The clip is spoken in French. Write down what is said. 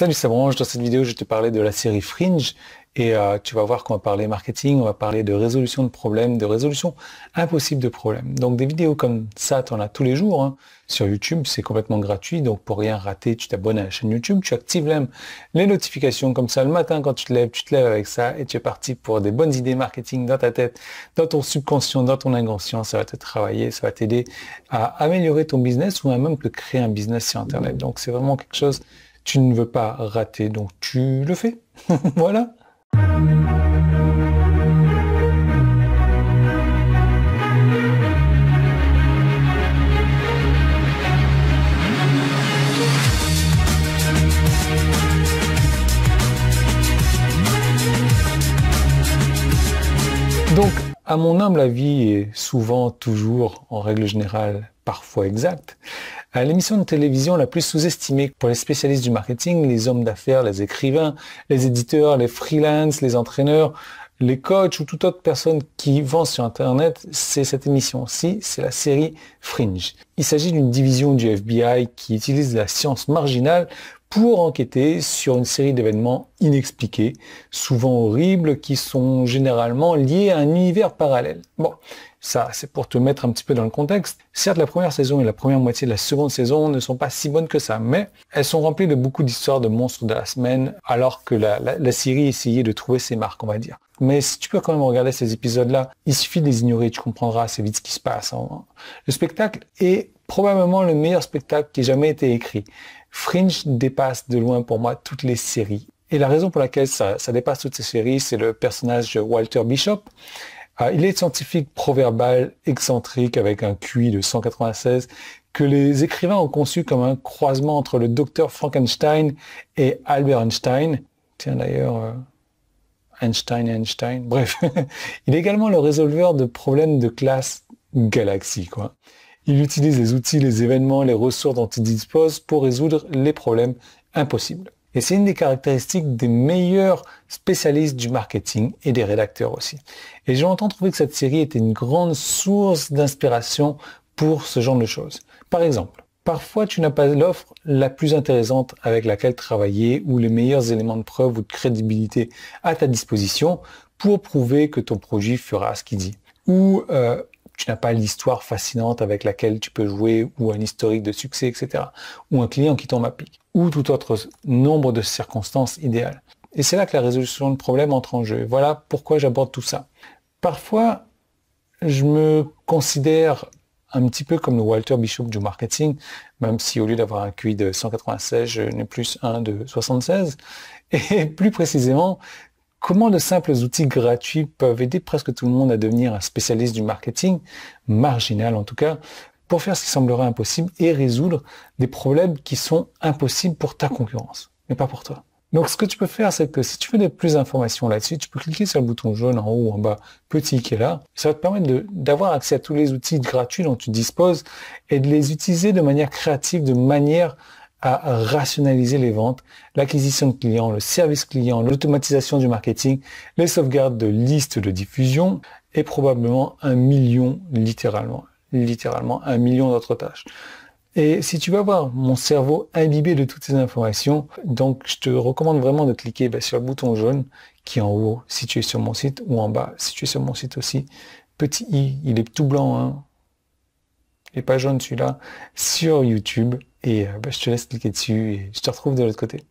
Salut, c'est Branche. Dans cette vidéo, je vais te parler de la série Fringe et tu vas voir qu'on va parler marketing, on va parler de résolution de problèmes, de résolution impossible de problèmes. Donc des vidéos comme ça, tu en as tous les jours hein, sur YouTube, c'est complètement gratuit. Donc pour rien rater, tu t'abonnes à la chaîne YouTube, tu actives les notifications comme ça le matin quand tu te lèves avec ça et tu es parti pour des bonnes idées marketing dans ta tête, dans ton subconscient, dans ton inconscient. Ça va te travailler, ça va t'aider à améliorer ton business ou à même te créer un business sur Internet. Donc c'est vraiment quelque chose tu ne veux pas rater, donc tu le fais. Voilà. Donc, à mon humble avis, et souvent, toujours, en règle générale, parfois exact, l'émission de télévision la plus sous-estimée pour les spécialistes du marketing, les hommes d'affaires, les écrivains, les éditeurs, les freelances, les entraîneurs, les coachs ou toute autre personne qui vend sur Internet, c'est cette émission-ci, c'est la série Fringe. Il s'agit d'une division du FBI qui utilise la science marginale pour enquêter sur une série d'événements inexpliqués, souvent horribles, qui sont généralement liés à un univers parallèle. Bon, ça, c'est pour te mettre un petit peu dans le contexte. Certes, la première saison et la première moitié de la seconde saison ne sont pas si bonnes que ça, mais elles sont remplies de beaucoup d'histoires de monstres de la semaine, alors que la série essayait de trouver ses marques, on va dire. Mais si tu peux quand même regarder ces épisodes-là, il suffit de les ignorer, tu comprendras assez vite ce qui se passe. Le spectacle est probablement le meilleur spectacle qui ait jamais été écrit. Fringe dépasse de loin pour moi toutes les séries. Et la raison pour laquelle ça dépasse toutes ces séries, c'est le personnage de Walter Bishop. Il est scientifique proverbal, excentrique, avec un QI de 196, que les écrivains ont conçu comme un croisement entre le docteur Frankenstein et Albert Einstein. Tiens d'ailleurs, Einstein et Einstein. Bref, il est également le résolveur de problèmes de classe galaxie, quoi. Il utilise les outils, les événements, les ressources dont il dispose pour résoudre les problèmes impossibles. Et c'est une des caractéristiques des meilleurs spécialistes du marketing et des rédacteurs aussi. Et j'ai longtemps trouvé que cette série était une grande source d'inspiration pour ce genre de choses. Par exemple, parfois tu n'as pas l'offre la plus intéressante avec laquelle travailler ou les meilleurs éléments de preuve ou de crédibilité à ta disposition pour prouver que ton produit fera ce qu'il dit. Ou tu n'as pas l'histoire fascinante avec laquelle tu peux jouer ou un historique de succès, etc. Ou un client qui tombe à pic. Ou tout autre nombre de circonstances idéales. Et c'est là que la résolution de problème entre en jeu. Voilà pourquoi j'aborde tout ça. Parfois, je me considère un petit peu comme le Walter Bishop du marketing, même si au lieu d'avoir un QI de 196, je n'ai plus un de 76. Et plus précisément, comment de simples outils gratuits peuvent aider presque tout le monde à devenir un spécialiste du marketing, marginal en tout cas, pour faire ce qui semblerait impossible et résoudre des problèmes qui sont impossibles pour ta concurrence, mais pas pour toi. Donc ce que tu peux faire, c'est que si tu veux plus d'informations là-dessus, tu peux cliquer sur le bouton jaune en haut ou en bas, petit qui est là. Ça va te permettre d'avoir accès à tous les outils gratuits dont tu disposes et de les utiliser de manière créative, de manière à rationaliser les ventes, l'acquisition de clients, le service client, l'automatisation du marketing, les sauvegardes de listes de diffusion et probablement 1 million, littéralement 1 million d'autres tâches. Et si tu veux avoir mon cerveau imbibé de toutes ces informations, donc je te recommande vraiment de cliquer sur le bouton jaune qui est en haut si tu es sur mon site ou en bas si tu es sur mon site aussi. Petit i, il est tout blanc, hein. Il n'est pas jaune celui-là, sur YouTube. Et je te laisse cliquer dessus et je te retrouve de l'autre côté.